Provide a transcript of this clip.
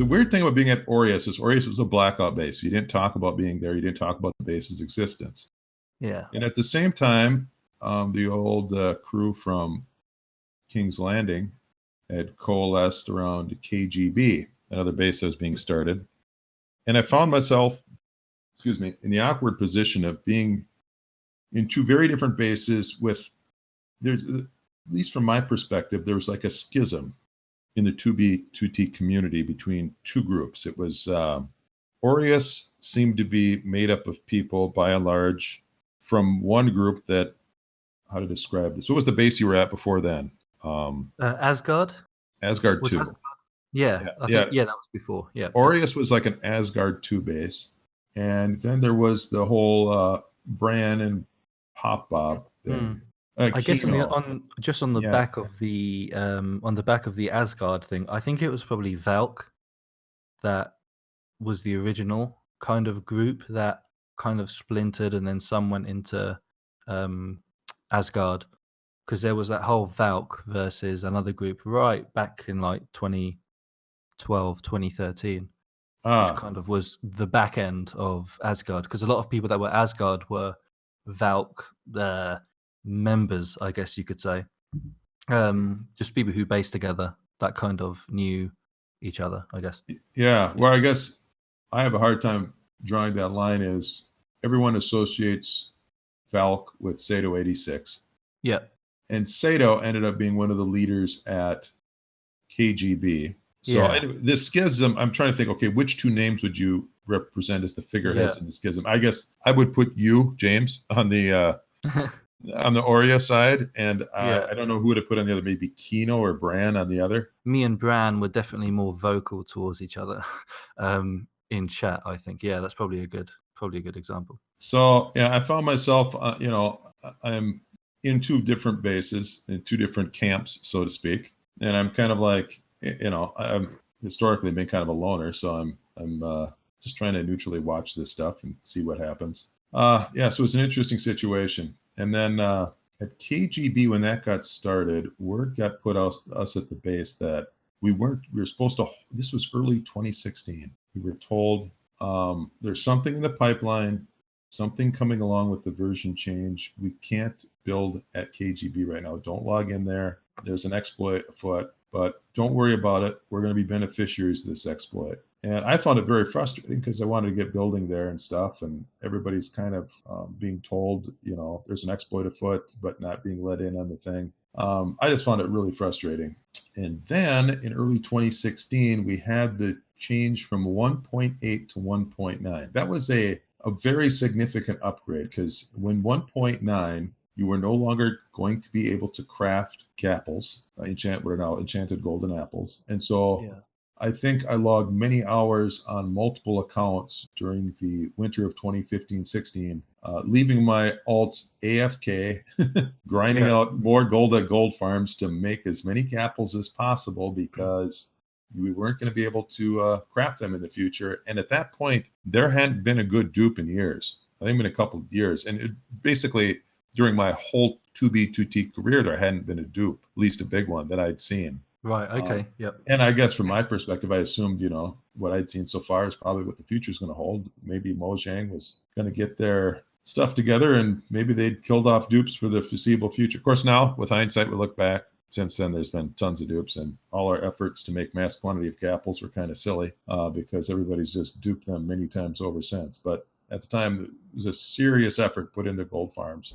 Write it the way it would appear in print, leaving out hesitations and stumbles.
the weird thing about being at Aureus is Aureus was a blackout base. You didn't talk about being there. You didn't talk about the base's existence. Yeah. And at the same time, the old crew from King's Landing had coalesced around KGB, another base that was being started. And I found myself, excuse me, in the awkward position of being in two very different bases with, there's, at least from my perspective, there was like a schism in the 2B, 2T community between two groups. It was Aureus seemed to be made up of people by and large from one group that, how to describe this? What was the base you were at before then? Asgard? Asgard Was 2. Asgard? Yeah, I think, that was before. Yeah. Aureus was like an Asgard 2 base. And then there was the whole Bran and Pop Bob thing. I guess Kino. on the back of the Asgard thing, I think it was probably Valk that was the original kind of group that kind of splintered, and then some went into Asgard, because there was that whole Valk versus another group right back in like 2012, 2013, which kind of was the back end of Asgard, because a lot of people that were Asgard were Valk members, I guess you could say. Just people who based together that kind of knew each other, I guess. Yeah, well, I guess I have a hard time drawing that line. Is everyone associates Valk with Sato 86. Yeah. And Sato ended up being one of the leaders at KGB. So anyway, this schism, I'm trying to think, okay, which two names would you represent as the figureheads in the schism? I guess I would put you, James, on the on the Aurea side, and I don't know who to put on the other, maybe Kino or Bran on the other. Me and Bran were definitely more vocal towards each other in chat, I think. Yeah, that's probably a good example. So yeah, I found myself, I'm in two different bases, in two different camps, so to speak, and I'm kind of like, I'm historically been kind of a loner, so I'm just trying to neutrally watch this stuff and see what happens. So it was an interesting situation. And then at KGB, when that got started, word got put us at the base that we were supposed to, this was early 2016. We were told there's something in the pipeline, something coming along with the version change. We can't build at KGB right now. Don't log in there. There's an exploit afoot, but don't worry about it. We're going to be beneficiaries of this exploit. And I found it very frustrating because I wanted to get building there and stuff, and everybody's kind of being told, there's an exploit afoot, but not being let in on the thing. I just found it really frustrating. And then in early 2016, we had the change from 1.8 to 1.9. That was a very significant upgrade, because when 1.9, you were no longer going to be able to craft gapples, what are now enchanted golden apples. And so I think I logged many hours on multiple accounts during the winter of 2015-16, leaving my alts AFK, grinding out more gold at gold farms to make as many gapples as possible, because we weren't going to be able to craft them in the future. And at that point, there hadn't been a good dupe in years. I think it's been a couple of years. And basically, during my whole 2B, 2T career, there hadn't been a dupe, at least a big one that I'd seen. Right, okay, And I guess from my perspective, I assumed, what I'd seen so far is probably what the future is going to hold. Maybe Mojang was going to get their stuff together, and maybe they'd killed off dupes for the foreseeable future. Of course, now, with hindsight, we look back. Since then, there's been tons of dupes, and all our efforts to make mass quantity of gapples were kind of silly because everybody's just duped them many times over since. But at the time, it was a serious effort put into gold farms.